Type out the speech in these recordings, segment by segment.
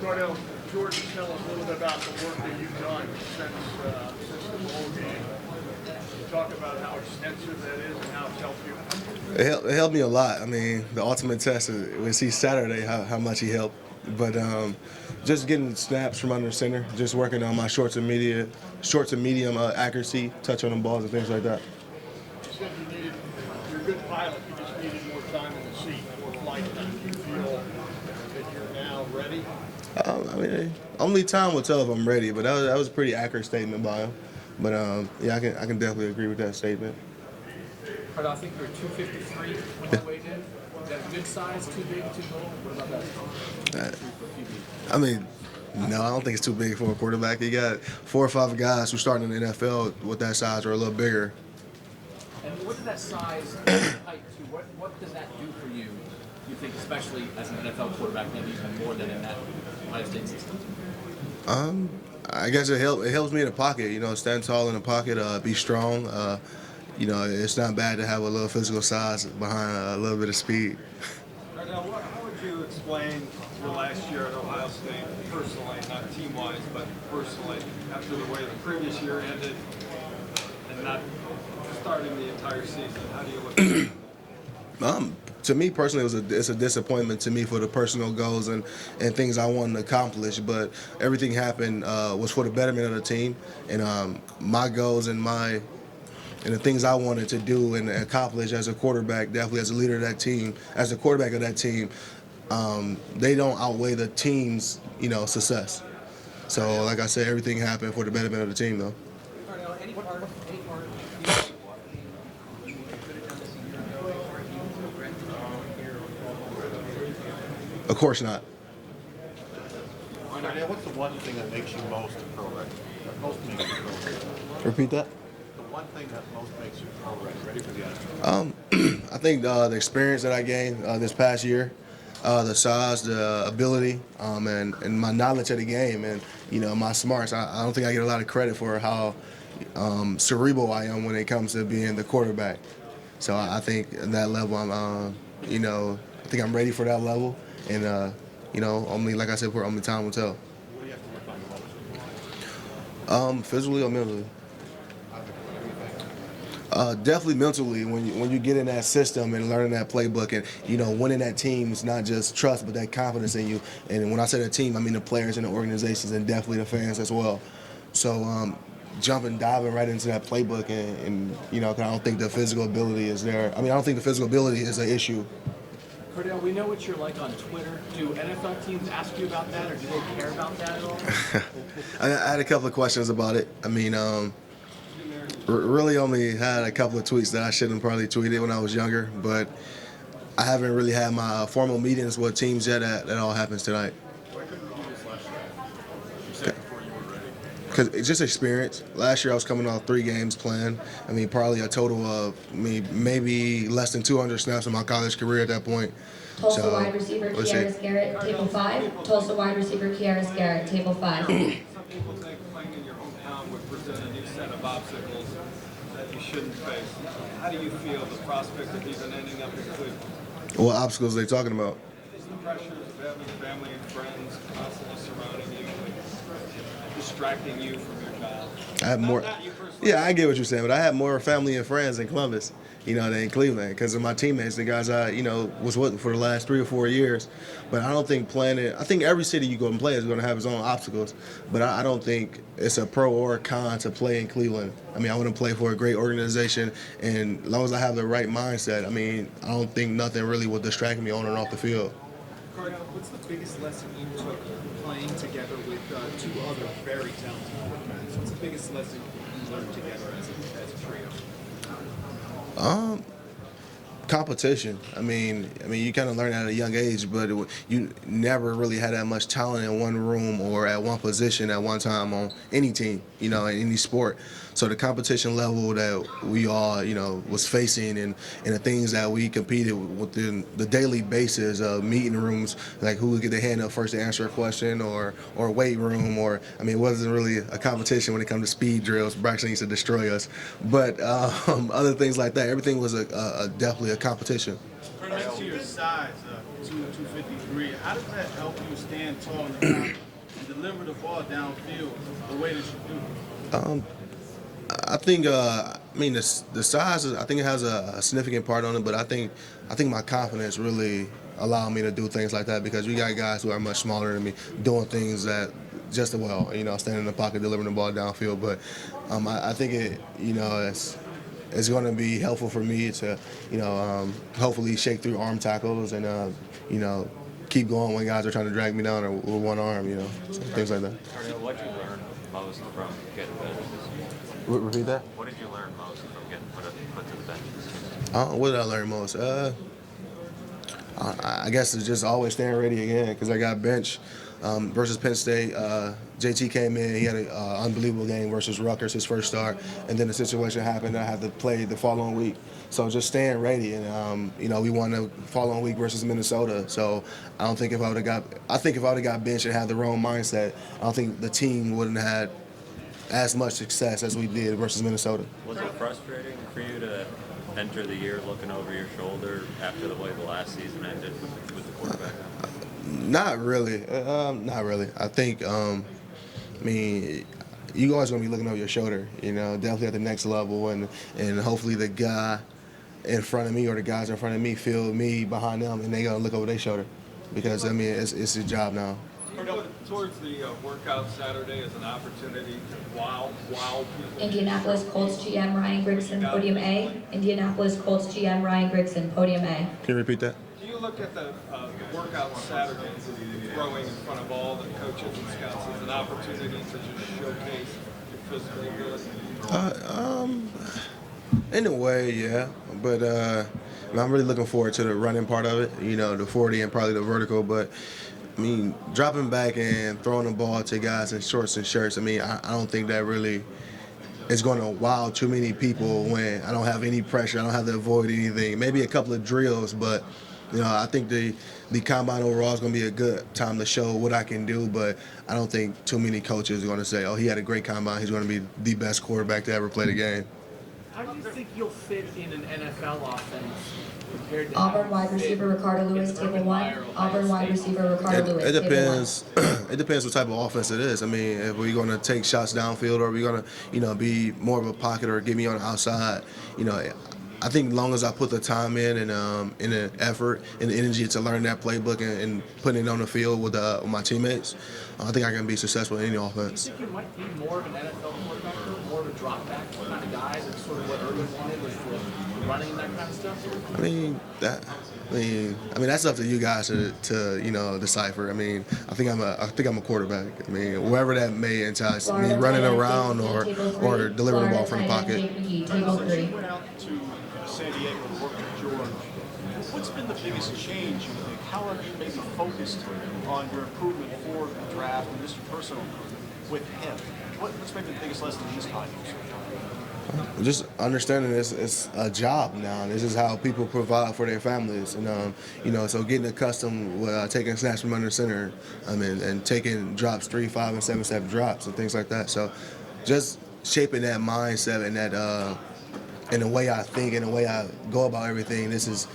Cardale, George, tell us a little bit about the work that you've done since the bowl game. Talk about how extensive that is and how it's helped you. It helped me a lot. I mean, the ultimate test is we see Saturday how much he helped. But just getting snaps from under center, just working on my short to medium accuracy, touch on the balls and things like that. You said you're a good pilot. You just needed more time in the seat, more flight time. Do you feel that you're now ready? I mean, only time will tell if I'm ready. But that was a pretty accurate statement by him. But yeah, I can definitely agree with that statement. I think you're 253 when you weighed in. Is that a good size? Too big? Too little? What about that? I mean, no, I don't think it's too big for a quarterback. You got 4 or 5 guys who start in the NFL with that size or a little bigger. And what does that size height to? What does that do for you? You think, especially as an NFL quarterback, maybe even more than in that Ohio State system? I guess it helps me in the pocket. You know, stand tall in the pocket, be strong. You know, it's not bad to have a little physical size behind a little bit of speed. Cardale, how would you explain your last year at Ohio State personally, not team-wise, but personally, after the way the previous year ended and not starting the entire season? How do you look at it? To me personally, it's a disappointment to me for the personal goals and things I wanted to accomplish. But everything happened was for the betterment of the team, and my goals and the things I wanted to do and accomplish as a quarterback, definitely as a leader of that team, as a quarterback of that team, they don't outweigh the team's success. So, like I said, everything happened for the betterment of the team, though. Any part Of course not. Cardale, what's the one thing that makes you most a pro ready? That most makes you pro ready? Repeat that. The one thing that most makes you pro ready for the Astros? I think the experience that I gained this past year, the size, the ability, and my knowledge of the game, and my smarts. I don't think I get a lot of credit for how cerebral I am when it comes to being the quarterback. So I think at that level, I think I'm ready for that level, and only like I said before, only time will tell. What do you have to work on the most? Physically or mentally? Definitely mentally. When you get in that system and learning that playbook and winning that team is not just trust but that confidence in you. And when I say the team, I mean the players and the organizations and definitely the fans as well. So diving right into that playbook and 'cause I don't think the physical ability is there. I mean, I don't think the physical ability is an issue. Cardale, we know what you're like on Twitter. Do NFL teams ask you about that, or do they care about that at all? I had a couple of questions about it. I mean, really only had a couple of tweets that I shouldn't probably tweeted when I was younger, but I haven't really had my formal meetings with teams yet. That all happens tonight. Why couldn't you do this last year? You said before you were ready. Because it's just experience. Last year I was coming off 3 games playing. I mean, probably a total of maybe less than 200 snaps in my college career at that point. Tulsa wide receiver Kiaris Garrett, table 5. Tulsa wide receiver Kiaris Garrett, table 5. Some people think playing in your hometown would present a new set of obstacles that you shouldn't face. How do you feel the prospect of even ending up in Cleveland? What obstacles are they talking about? The pressures of having family and friends constantly surrounding you, distracting you from your job. I have more. Not you personally. Yeah, I get what you're saying, but I have more family and friends in Columbus, than in Cleveland, because of my teammates, the guys I, was with for the last 3 or 4 years. But I don't think playing it. I think every city you go and play is going to have its own obstacles, but I don't think it's a pro or a con to play in Cleveland. I mean, I want to play for a great organization, and as long as I have the right mindset, I mean, I don't think nothing really will distract me on and off the field. Cardale, what's the biggest lesson you took playing together with 2 other very talented quarterbacks? What's the biggest lesson you learned together as a trio? Competition. I mean, you kind of learn at a young age, but you never really had that much talent in one room or at one position at one time on any team, in any sport. So the competition level that we all, was facing and the things that we competed within the daily basis of meeting rooms, like who would get their hand up first to answer a question or weight room, it wasn't really a competition when it comes to speed drills. Braxton used to destroy us. But other things like that, everything was definitely a competition. Next to your size, 253, how does that help you stand tall in the pocket and deliver the ball downfield the way that you do? I think I mean the size I think it has a significant part on it, but I think my confidence really allowed me to do things like that because we got guys who are much smaller than me doing things that just as well, standing in the pocket, delivering the ball downfield. But I think it's going to be helpful for me to hopefully shake through arm tackles and keep going when guys are trying to drag me down or with one arm, so things like that. Cardale, what did you learn most from getting benched this year? Repeat that. What did you learn most from getting put to the bench this year? What did I learn most? I guess it's just always staying ready again because I got benched versus Penn State. JT came in. He had an unbelievable game versus Rutgers, his first start. And then the situation happened. I had to play the following week. So just staying ready. And, we won the following week versus Minnesota. So I think if I would have got benched and had the wrong mindset, I don't think the team wouldn't have had as much success as we did versus Minnesota. Was it frustrating for you to enter the year looking over your shoulder after the way the last season ended with the quarterback? Not really. Not really. I think, you always going to be looking over your shoulder, definitely at the next level. And hopefully the guy in front of me or the guys in front of me feel me behind them and they going to look over their shoulder because, it's his job now. Towards the workout Saturday as an opportunity to wow people. Indianapolis Colts GM Ryan Grigson, podium A. Indianapolis Colts GM Ryan Grigson, podium A. Can you repeat that? Do you look at the workout Saturday throwing in front of all the coaches and scouts as an opportunity to just showcase your physical ability? In a way, yeah. But I'm really looking forward to the running part of it, the 40 and probably the vertical. But, dropping back and throwing the ball to guys in shorts and shirts, I don't think that really is going to wow too many people when I don't have any pressure. I don't have to avoid anything. Maybe a couple of drills, but, I think the combine overall is going to be a good time to show what I can do, but I don't think too many coaches are going to say, oh, he had a great combine. He's going to be the best quarterback to ever play the game. How do you think you'll fit in an NFL offense compared to Auburn wide receiver Ricardo Lewis, table 1. Auburn wide receiver Ricardo Lewis, It table 1. depends. It depends what type of offense it is. If we're going to take shots downfield or we're going to, be more of a pocket or get me on the outside, I think as long as I put the time in and in the effort and the energy to learn that playbook and putting it on the field with my teammates, I think I can be successful in any offense. Do you think you might be more of an NFL quarterback or more of a drop back kind of guy? That's sort of what Urban wanted was for running and that kind of stuff? That's up to you guys to decipher. I think I'm a quarterback. Wherever that may entice me, running around or delivering the ball from the pocket. Table 3. You went out to San Diego to work with George. What's been the biggest change, you think? How have you maybe focused on your improvement for the draft and just your personal improvement with him? What's maybe the biggest lesson in this time? Just understanding it's a job now. This is how people provide for their families, and so getting accustomed with taking snaps from under center, and taking drops 3, 5, and 7-step drops and things like that. So, just shaping that mindset and that and the way I think and the way I go about everything. This is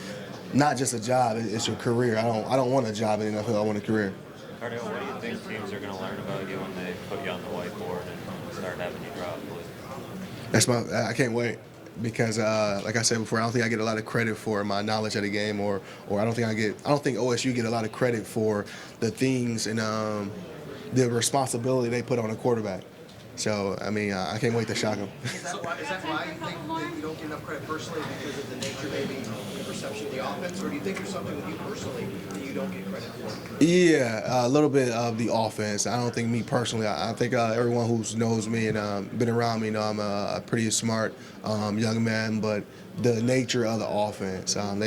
not just a job; it's your career. I don't want a job in the NFL. I want a career. Cardale, what do you think teams are going to learn about you when they put you on the whiteboard and start having you drop plays? I can't wait because, like I said before, I don't think I get a lot of credit for my knowledge of the game, or I don't think OSU get a lot of credit for the things and the responsibility they put on a quarterback. So, I can't wait to shock them. Is that why you think that you don't get enough credit personally because of the nature, maybe, the perception of the offense? Or do you think there's something with you personally that you don't get credit for? Yeah, a little bit of the offense. I don't think me personally. I think everyone who knows me and been around me know I'm a pretty smart young man, but the nature of the offense, I'm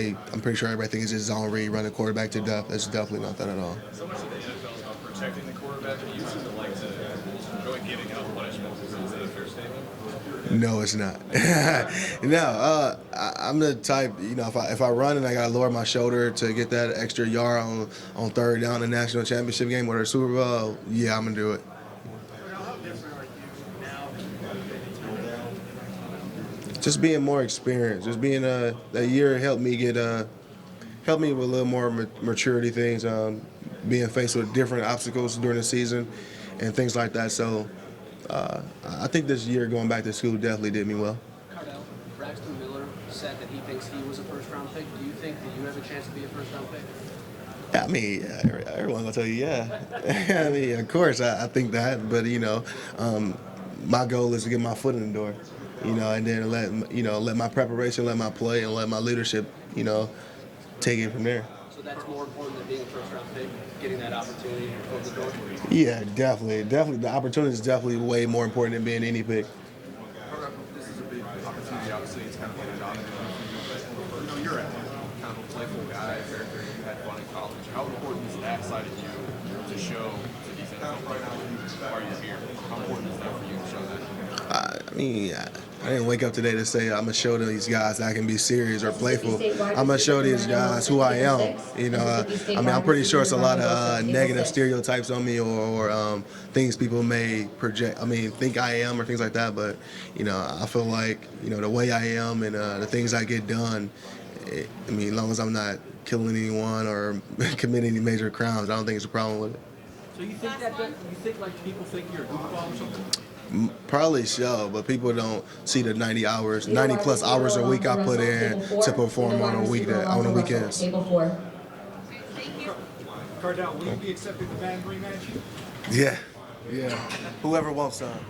pretty sure everything is just zone read, run the quarterback to death. That's definitely not that at all. So much of the NFL is about protecting the quarterback, but you seem to like to enjoy giving out punishments. Is that a fair statement? No, it's not. No, I'm the type, if I run and I got to lower my shoulder to get that extra yard on third down in the national championship game or the Super Bowl, yeah, I'm going to do it. How different are you now than Just being more experienced. Just being that year helped me get helped me with a little more maturity things, being faced with different obstacles during the season and things like that. So I think this year going back to school definitely did me well. Cardale, Braxton Miller said that he thinks he was a first-round pick. Do you think that you have a chance to be a first-round pick? I mean, everyone gonna tell you, yeah. I mean, of course, I think that, but my goal is to get my foot in the door, and then let my preparation, let my play, and let my leadership, take it from there. So that's more important than being a first-round pick, getting that opportunity to foot in the door? Yeah, definitely. The opportunity is definitely way more important than being any pick. This is a big opportunity. Obviously, it's kind of put it on but you're kind of a playful guy, character. You had fun in college. How important is that side of you to show to these NFL players while you're here? How important is that for you to show that? I mean, I didn't wake up today to say I'm gonna show these guys that I can be serious or playful. I'm gonna show these guys who I am. I'm pretty sure it's a lot of negative stereotypes on me or things people may project. Think I am or things like that. But I feel like the way I am and the things I get done. As long as I'm not killing anyone or committing any major crimes, I don't think it's a problem with it. So you think like people think you're a goofball or something? Probably so, but people don't see the 90 plus hours a week I put in to perform on the weekends. Table 4. Cardale, will you be accepting the band rematch? Yeah. Whoever wants some.